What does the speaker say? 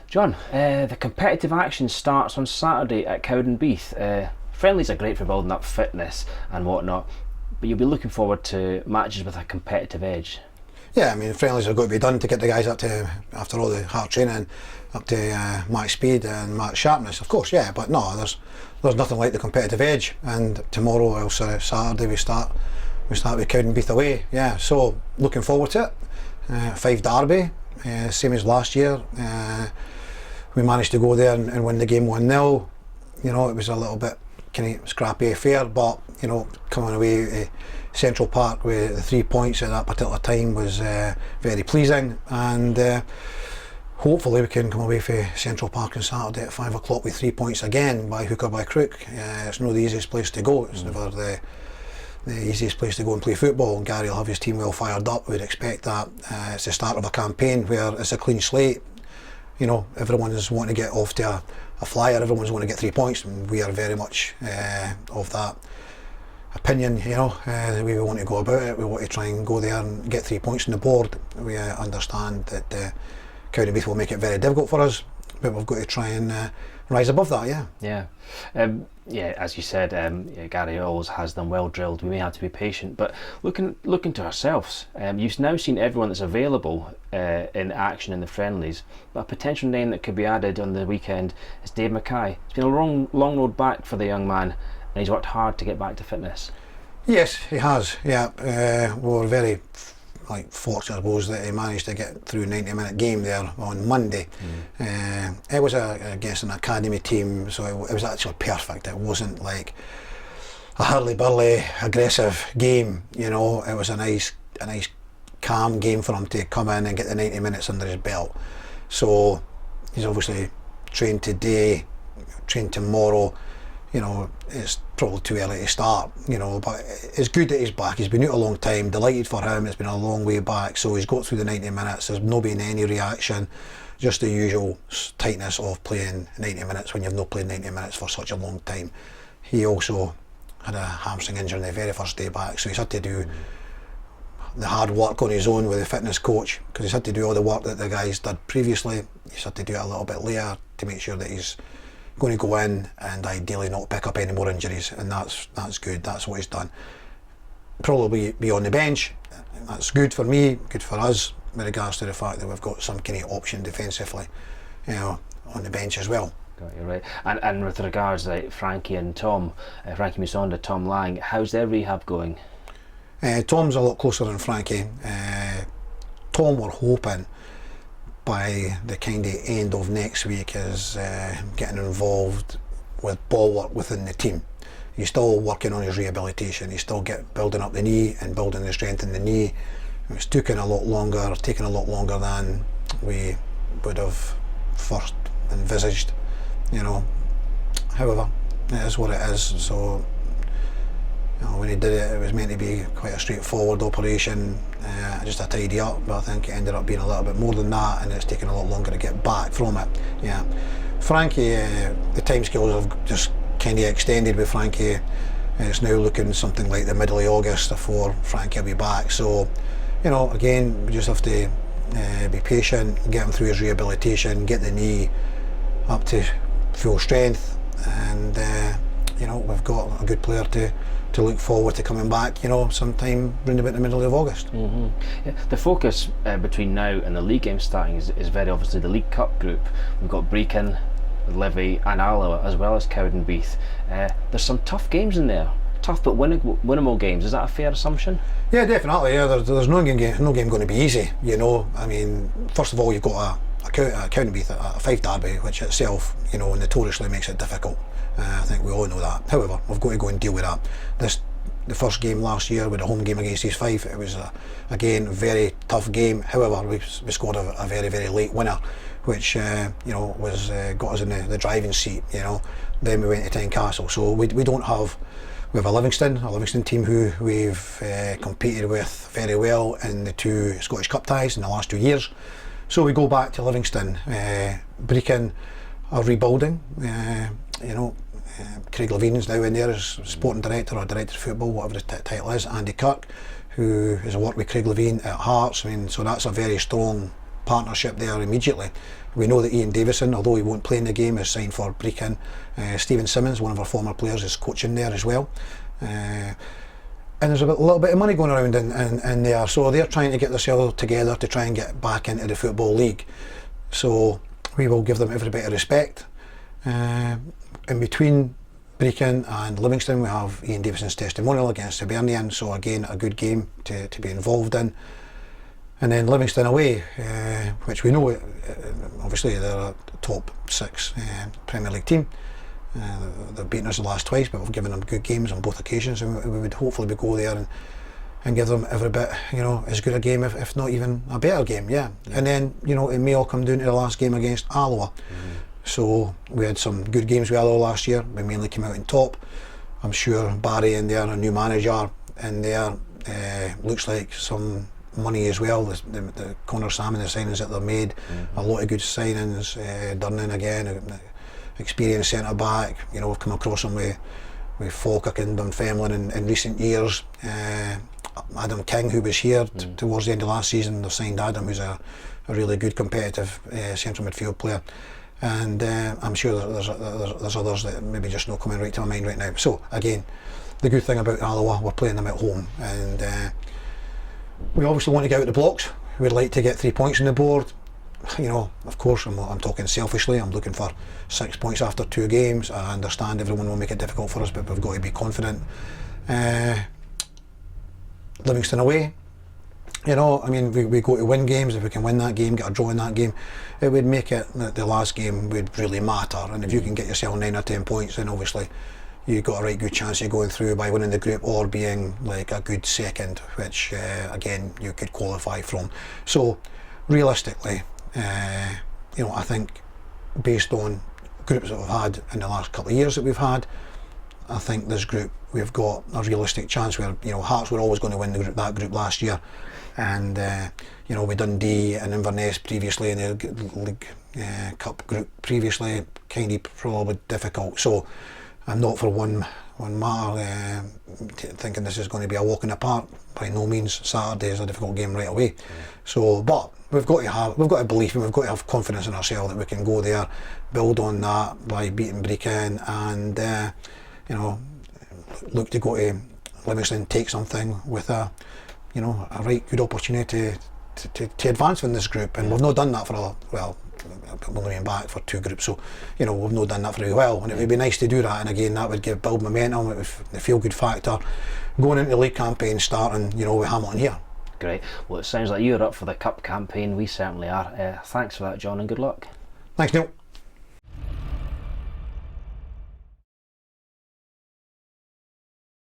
John, the competitive action starts on Saturday at Cowdenbeath. Friendlies are great for building up fitness and whatnot, but you'll be looking forward to matches with a competitive edge. Yeah, I mean, friendlies are going to be done to get the guys up to, after all the hard training, up to match speed and match sharpness, of course, yeah, but no, there's nothing like the competitive edge. And tomorrow, also Saturday, we start with Cowdenbeath away, yeah, so looking forward to it. 5 derby, same as last year. We managed to go there and win the game 1-0. You know, it was a little bit kind of scrappy affair, but you know, coming away to Central Park with the 3 points at that particular time was very pleasing, and hopefully we can come away for Central Park on Saturday at 5 o'clock with 3 points again, by hook or by crook. It's not the easiest place to go. It's never the easiest place to go and play football, and Gary will have his team well fired up. We'd expect that. It's the start of a campaign where it's a clean slate. You know, everyone's wanting to get off to a flyer, everyone's wanting to get 3 points, and we are very much of that opinion, you know, the way we want to go about it. We want to try and go there and get 3 points on the board. We understand that Cowdenbeath will make it very difficult for us, but we've got to try and rise above that, yeah. Yeah, as you said, Gary always has them well drilled. We may have to be patient, but looking to ourselves, you've now seen everyone that's available in action in the friendlies, but a potential name that could be added on the weekend is Dave Mackay. It's been a long road back for the young man, and he's worked hard to get back to fitness. Yes, he has, yeah. We were very fortunate, I suppose, that he managed to get through a 90-minute game there on Monday. It was against an academy team, so it was actually perfect. It wasn't like a hurly-burly aggressive game, you know. It was a nice calm game for him to come in and get the 90 minutes under his belt. So he's obviously trained today, trained tomorrow. You know, it's probably too early to start, you know, but it's good that he's back. He's been out a long time, delighted for him. It's been a long way back, so he's got through the 90 minutes. There's not been any reaction, just the usual tightness of playing 90 minutes when you've not played 90 minutes for such a long time. He also had a hamstring injury on the very first day back, so he's had to do the hard work on his own with the fitness coach, because he's had to do all the work that the guys did previously. He's had to do it a little bit later to make sure that he's going to go in and ideally not pick up any more injuries, and that's good. That's what he's done. Probably be on the bench. That's good for me, good for us, with regards to the fact that we've got some kind of option defensively, you know, on the bench as well. Got you right. And with regards like Frankie and Tom, Frankie Musonda, Tom Lang, how's their rehab going? Tom's a lot closer than Frankie. Tom, we're hoping by the kind of end of next week is getting involved with ball work within the team. He's still working on his rehabilitation. He's still building up the knee and building the strength in the knee. It's taken a lot longer than we would have first envisaged, you know. However, it is what it is. So, you know, when he did it, it was meant to be quite a straightforward operation, just a tidy up, but I think it ended up being a little bit more than that, and it's taken a lot longer to get back from it. Yeah, Frankie, the timescales have just kind of extended with Frankie. It's now looking something like the middle of August before Frankie will be back. So, you know, again, we just have to be patient, get him through his rehabilitation, get the knee up to full strength, and you know, we've got a good player to look forward to coming back, you know, sometime round about the middle of August. Yeah, the focus between now and the league game starting is very obviously the League Cup group. We've got Brecon, Livy and Alloa, as well as Cowdenbeath. There's some tough games in there, tough but winnable games. Is that a fair assumption? Yeah, definitely. Yeah, there's no game going to be easy, you know. I mean, first of all, you've got a Cowdenbeath, a 5 derby, which itself, you know, notoriously makes it difficult. I think we all know that. However, we've got to go and deal with that. The first game last year with a home game against East Fife, it was again a very tough game. However, we scored a very late winner, which you know, was got us in the driving seat. You know, then we went to Tynecastle. So we have a Livingston team who we've competed with very well in the 2 Scottish Cup ties in the last 2 years. So we go back to Livingston. Brecon are rebuilding. You know, Craig Levine's now in there as sporting director or director of football, whatever the title is. Andy Kirk, who has worked with Craig Levine at Hearts. I mean, so that's a very strong partnership there immediately. We know that Ian Davison, although he won't play in the game, is signed for Brechin. Stephen Simmons, one of our former players, is coaching there as well. And there's a little bit of money going around in there, so they're trying to get themselves together to try and get back into the Football League. So we will give them every bit of respect. In between Brechin and Livingston, we have Ian Davison's testimonial against Hibernian, so again a good game to be involved in. And then Livingston away, which we know, obviously they're a top 6 Premier League team. They've beaten us the last twice, but we've given them good games on both occasions, and we would hopefully go there and give them every bit, as good a game, if not even a better game, yeah. And then, it may all come down to the last game against Alloa. So we had some good games with Alloa last year. We mainly came out on top. I'm sure Barry in there, a new manager in there, looks like some money as well. The Connor Salmon, the signings that they've made, a lot of good signings. Durnan again, experienced centre back. We've come across them with Falkirk and Dunfermline in recent years. Adam King, who was here towards the end of last season, they've signed Adam, who's a really good competitive central midfield player. And I'm sure there's others that maybe just not coming right to my mind right now. So again, the good thing about Alloa, we're playing them at home, and we obviously want to get out the blocks. We'd like to get 3 points on the board. Of course, I'm talking selfishly. I'm looking for 6 points after 2 games. I understand everyone will make it difficult for us, but we've got to be confident. Livingston away, we go to win games. If we can win that game, get a draw in that game, it would make it that the last game would really matter. And if you can get yourself 9 or 10 points, then obviously you've got a right good chance of going through by winning the group or being like a good second, which again you could qualify from. So realistically, I think based on groups that we've had in the last couple of years that we've had, I think this group we've got a realistic chance where Hearts were always going to win that group last year, and with Dundee and Inverness previously in the League Cup group previously, kind of probably difficult. So I'm not for one matter thinking this is going to be a walk in the park. By no means. Saturday is a difficult game right away. So, but we've got to believe and we've got to have confidence in ourselves that we can go there, build on that by beating Brechin, and look to go to Livingston, take something with a right good opportunity to advance in this group. And we've not done that for we've only been back for 2 groups, so we've not done that very well, and it would be nice to do that. And again, that would build momentum. It would the feel good factor going into the league campaign starting with Hamilton here. Great. Well, it sounds like you're up for the cup campaign. We certainly are. Thanks for that, John, and good luck. Thanks, Neil.